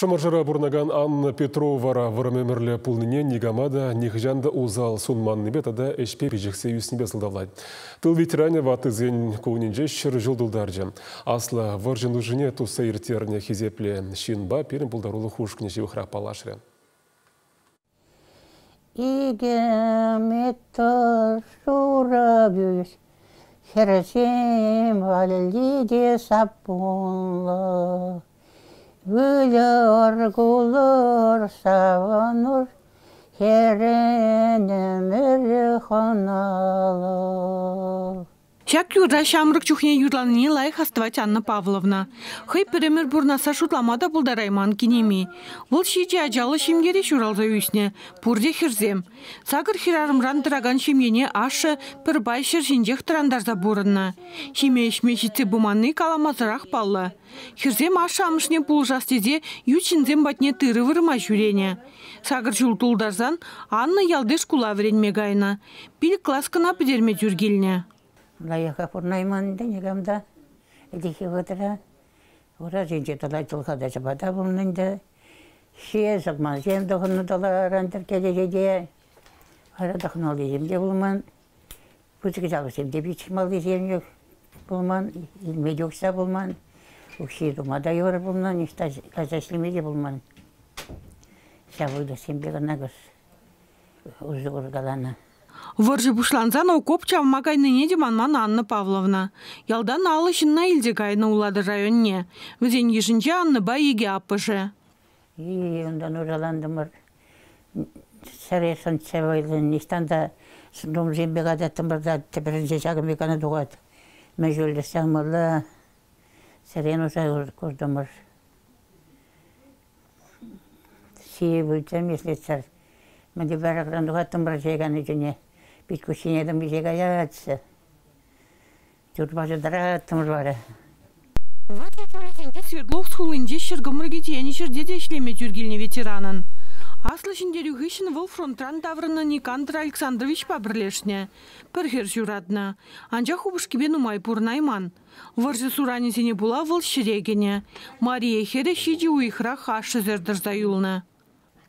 Шамаржара бурнаган Анна Петровара варамемерле пулныне нигамада нихжанда узал сунманны бетада эшпе бежексе юснебе сылдавлай. Тыл ветеране ватызен коунинже шыр жылдылдаржы. Асла варжын ужыне туса иртерне хизепле шинба перім пулдарулы хушкне живыхра палашры. Игеметтер шурабюш, хересем валелиде сапунла. Gülür gülür savunur, herenemir hanalı. Çak yurda şamrık çuhne yurlanını layık hastavat Anna Pavlovna. Хай перемір бурнаса шутламада булдарайман кинеми. Вол шиде ажалы шимгере шуралза үйсіне, пурде хирзем. Сагыр хирарымран дыраган шимгене ашы пір бай шыршинжех тұрандарза бурынна. Шиме ешмешіці буманны каламазырақ баллы. Хирзем ашы амышне пулжастезе ючинзем батне тыры вырыма жүрене. Сагыр жултулдарзан Анна ялдеш кула вренме гайна. Пил класкына пидерме жүргеліне. Лаяха пурнайман денегамда, эдихи ватра, ура женче талай тулхада чабата булнында, шие сакман жем дохну таларантер кележеде, ара дохнал жемде булман, пучки жалысем дебичмал жем yok булман, илме жокса булман, укши думада йор булман, ишта казашлимеде булман. Шавыда сембе ганагас узур галана. Варжы бушланзан окоп чавмагайныне деманман Анна Павловна. Ялдан алышынна илдегайны улады районне. Візен ешінче Анны ба еге апышы. Ондан ұраландымыр. Сәресын сәвайлын нештанда сұндым жембек адаттымырда тепірінше шағым еканы дуғат. Мәжөлді сәңмірлі сәрен ұса көрдімір. Сие бүлтем еслетсір. Мәді бәріқран дуғаттымыр жеганы жүне. Бит кушинедім бізеге аятсы. Жүрбажы дараттымыз бары. Свердловск хулынде шыргымырге тияне шырдеде ішлеме жүргеліне ветеранын. Аслы шындері ғышын выл фронтран даврыны Никандр Александрович пабірлешне. Пірхер жүрадна. Анжа хубышкебен умай пурнайман. Варжы сурани сене була выл шырегене. Мария хере шиде уйхра хашы зердірза юлны.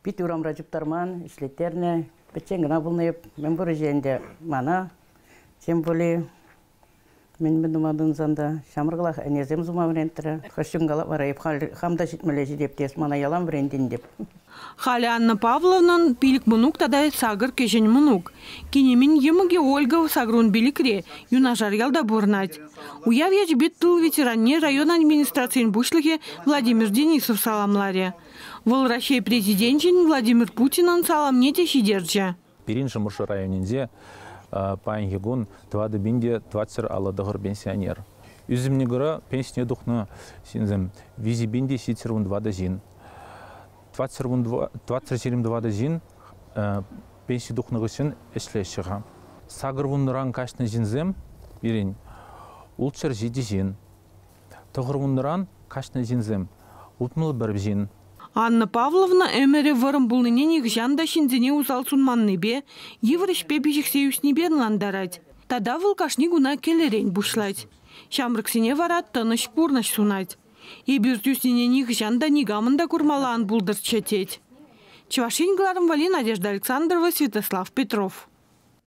Бит урамра жүптарман, ішлеттерне. Бітсенгіна бұлны мен бұры жейінде мана, тем более мен думадың занда шамырғылақ әнезем зума бірентірі. Қашыңғалап барайып, хамда жетмелі жедептес, мана ялам біренден деп. Халі Анна Павловнан билік мұнук тадай сағыр кешен мұнук. Кенемен еміге Ольга сағырун билікре, юнажар ялда бұрнать. Уяв ячбет тыл ветеранне район администрациян бұшлығы Владимир Денисов саламларе. Вол Россия президентин Владимир Путинан саламне тешидерче. Перинші мұршы районінде пайын егун 20 бинде 20 аладығыр пенсионер. Үзімне ғыра пенсия дұқны сензім визи бинде сетірвін 20 зин. 20 зин пенсия дұқны ғысын әшлешіға. Сағырвын нұран кашны зинзім берін ұлтшыр 7 зин. Тұғырвын нұран кашны зинзім ұлтмылы 1 зин. Анна Павловна әмірі варым бұлныне негжанда шинзене узал сунманны бе, еврышпе бежексеюсіне бернландарать. Тада вылкашни гуна келерен бушлать. Шамрыксене варат тыныш пурнаш сунать. И бюртюснене негжанда негамында курмалаан булдыр чатеть. Чевашингларым вали Надежда Александрова, Святослав Петров.